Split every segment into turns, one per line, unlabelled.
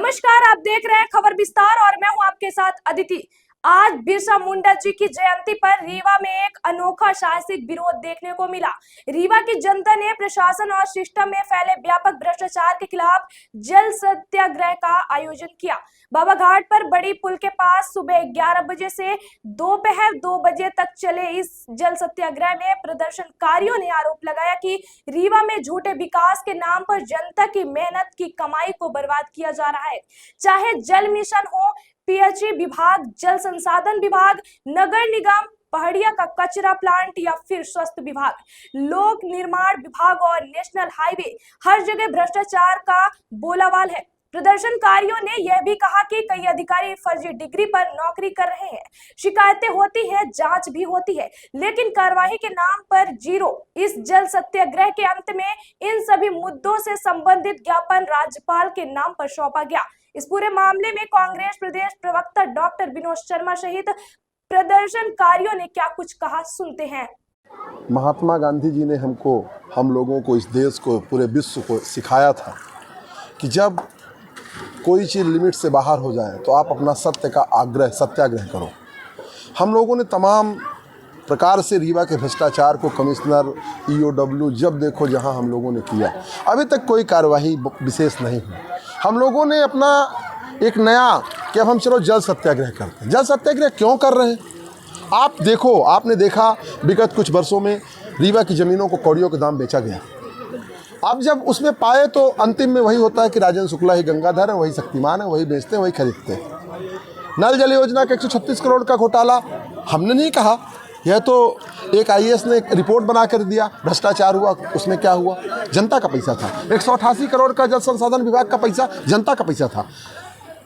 नमस्कार, आप देख रहे हैं खबर विस्तार और मैं हूं आपके साथ अदिति। आज बिरसा मुंडा जी की जयंती पर रीवा में एक अनोखा साहसिक विरोध देखने को मिला। रीवा की जनता ने प्रशासन और सिस्टम में फैले व्यापक भ्रष्टाचार के खिलाफ जल सत्याग्रह का आयोजन किया। बाबा घाट पर बड़ी पुल के पास सुबह 11 बजे से दोपहर 2 बजे तक चले इस जल सत्याग्रह में प्रदर्शनकारियों ने आरोप लगाया कि रीवा में झूठे विकास के नाम पर जनता की मेहनत की कमाई को बर्बाद किया जा रहा है। चाहे जल मिशन हो, पीएचई विभाग, जल संसाधन विभाग, नगर निगम, पहाड़िया का कचरा प्लांट या फिर स्वास्थ्य विभाग, लोक निर्माण विभाग और नेशनल हाईवे, हर जगह भ्रष्टाचार का बोलावाल है। प्रदर्शनकारियों ने यह भी कहा कि कई अधिकारी फर्जी डिग्री पर नौकरी कर रहे हैं। शिकायतें होती है, जांच भी होती है, लेकिन कार्रवाई के नाम पर जीरो। इस जल सत्याग्रह के अंत में इन सभी मुद्दों से संबंधित ज्ञापन राज्यपाल के नाम पर सौंपा गया। इस पूरे मामले में कांग्रेस प्रदेश प्रवक्ता डॉक्टर विनोद शर्मा सहित प्रदर्शनकारियों ने क्या कुछ कहा, सुनते हैं।
महात्मा गांधी जी ने हम लोगों को, इस देश को, पूरे विश्व को सिखाया था कि जब कोई चीज़ लिमिट से बाहर हो जाए तो आप अपना सत्याग्रह करो। हम लोगों ने तमाम प्रकार से रीवा के भ्रष्टाचार को कमिश्नर, ईओडब्ल्यू, जब देखो जहां हम लोगों ने किया, अभी तक कोई कार्यवाही विशेष नहीं हुई। हम लोगों ने अपना एक नया कि अब हम चलो जल सत्याग्रह करते हैं। जल सत्याग्रह क्यों कर रहे हैं? आप देखो, आपने देखा विगत कुछ वर्षों में रीवा की ज़मीनों को कौड़ियों के दाम बेचा गया। अब जब उसमें पाए तो अंतिम में वही होता है कि राजेंद्र शुक्ला ही गंगाधर है, वही शक्तिमान है, वही बेचते हैं, वही खरीदते हैं। नल जल योजना का 136 करोड़ का घोटाला हमने नहीं कहा, यह तो एक आईएएस ने एक रिपोर्ट बना कर दिया। भ्रष्टाचार हुआ, उसमें क्या हुआ? जनता का पैसा था। 188 करोड़ का जल संसाधन विभाग का पैसा जनता का पैसा था।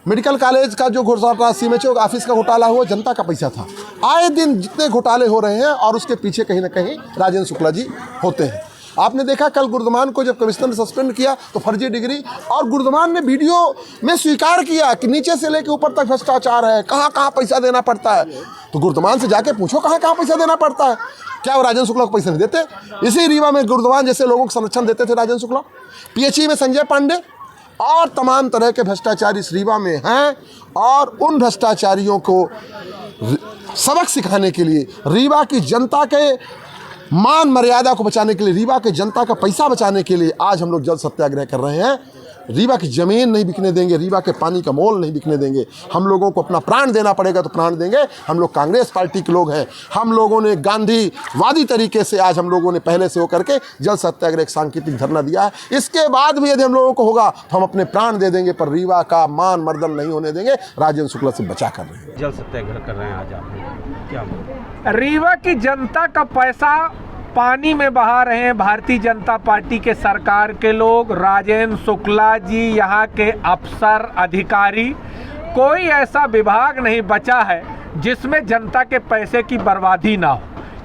मेडिकल कॉलेज का जो घोटाला, सीएमएचओ ऑफिस का घोटाला हुआ, जनता का पैसा था। आए दिन जितने घोटाले हो रहे हैं और उसके पीछे कहीं ना कहीं राजेंद्र शुक्ला जी होते हैं। आपने देखा कल गुरदमान को जब कमिश्नर ने सस्पेंड किया तो फर्जी डिग्री, और गुरदमान ने वीडियो में स्वीकार किया कि नीचे से लेकर ऊपर तक भ्रष्टाचार है, कहाँ कहाँ पैसा देना पड़ता है। तो गुरदमान से जाके पूछो कहाँ कहाँ पैसा देना पड़ता है। क्या वो राजेंद्र शुक्ला को पैसा नहीं देते? इसी रीवा में गुरदमान जैसे लोगों को संरक्षण देते थे राजेंद्र शुक्ला। पीएचई में संजय पांडे और तमाम तरह के भ्रष्टाचारी इस रीवा में हैं, और उन भ्रष्टाचारियों को सबक सिखाने के लिए, रीवा की जनता के मान मर्यादा को बचाने के लिए, रीवा के जनता का पैसा बचाने के लिए आज हम लोग जल सत्याग्रह कर रहे हैं। रीवा की ज़मीन नहीं बिकने देंगे, रीवा के पानी का मोल नहीं बिकने देंगे। हम लोगों को अपना प्राण देना पड़ेगा तो प्राण देंगे। हम लोग कांग्रेस पार्टी के लोग हैं। हम लोगों ने गांधीवादी तरीके से आज हम लोगों ने पहले से होकर के जल सत्याग्रह एक सांकेतिक धरना दिया है। इसके बाद भी यदि हम लोगों को होगा तो हम अपने प्राण दे देंगे, पर रीवा का मान मर्दन नहीं होने देंगे। राजेंद्र शुक्ला से बचा कर रहे हैं।
जल सत्याग्रह कर रहे हैं आज आप, क्या?
रीवा की जनता का पैसा पानी में बहा रहे हैं भारतीय जनता पार्टी के सरकार के लोग, राजेंद्र शुक्ला जी, यहाँ के अफसर अधिकारी। कोई ऐसा विभाग नहीं बचा है जिसमें जनता के पैसे की बर्बादी ना हो।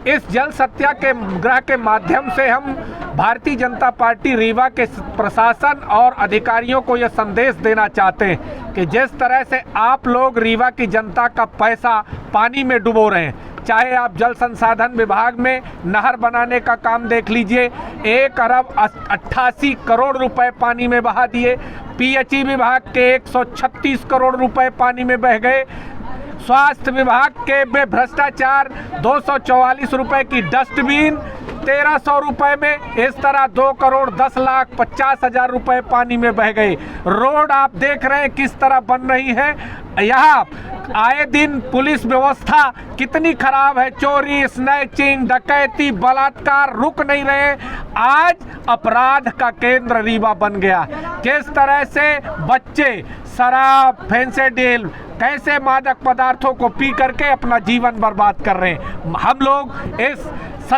इस जल सत्याग्रह के माध्यम से हम भारतीय जनता पार्टी रीवा के प्रशासन और अधिकारियों को यह संदेश देना चाहते हैं कि जिस तरह से आप लोग रीवा की जनता का पैसा पानी में डुबो रहे हैं, चाहे आप जल संसाधन विभाग में नहर बनाने का काम देख लीजिए, 1 अरब 88 करोड़ रुपए पानी में बहा दिए। पीएचई विभाग के 136 करोड़ रुपए पानी में बह गए। स्वास्थ्य विभाग के में भ्रष्टाचार, 244 रुपए की डस्टबिन 1300 रुपए में, इस तरह 2 करोड़ 10 लाख 50 हजार रुपए पानी में बह गए। रोड आप देख रहे हैं किस तरह बन रही है। यहाँ आए दिन पुलिस व्यवस्था कितनी खराब है। चोरी, स्नैचिंग, डकैती, बलात्कार रुक नहीं रहे। आज अपराध का केंद्र रीवा बन गया। किस तरह से बच्चे शराब, फेंसेडिल, कैसे मादक पदार्थों को पी करके अपना जीवन बर्बाद कर रहे हैं। हम लोग इस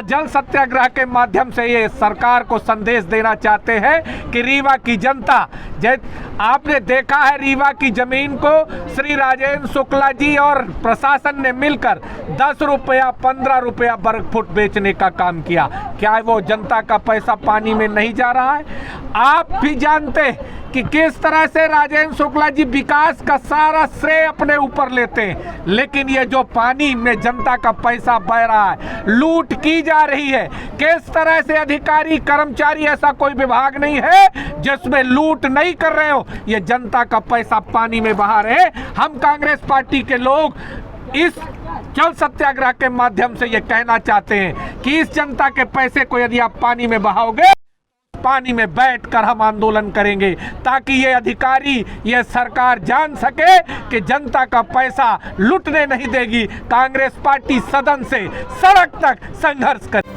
जल सत्याग्रह के माध्यम से ये सरकार को संदेश देना चाहते हैं कि रीवा की जनता, आपने देखा है रीवा की जमीन को श्री राजेंद्र शुक्ला जी और प्रशासन ने मिलकर 10 रुपया 15 रुपया वर्ग फुट बेचने का काम किया। क्या वो जनता का पैसा पानी में नहीं जा रहा है? आप भी जानते कि किस तरह से राजेंद्र शुक्ला जी विकास का सारा श्रेय अपने ऊपर लेते हैं, लेकिन ये जो पानी में जनता का पैसा बह रहा है, लूट की जा रही है, किस तरह से अधिकारी कर्मचारी, ऐसा कोई विभाग नहीं है जिसमें लूट नहीं कर रहे हो, ये जनता का पैसा पानी में बहा रहे। हम कांग्रेस पार्टी के लोग इस जल सत्याग्रह के माध्यम से ये कहना चाहते हैं कि इस जनता के पैसे को यदि आप पानी में बहाओगे, पानी में बैठकर हम आंदोलन करेंगे, ताकि ये अधिकारी, ये सरकार जान सके कि जनता का पैसा लुटने नहीं देगी। कांग्रेस पार्टी सदन से सड़क तक संघर्ष करे।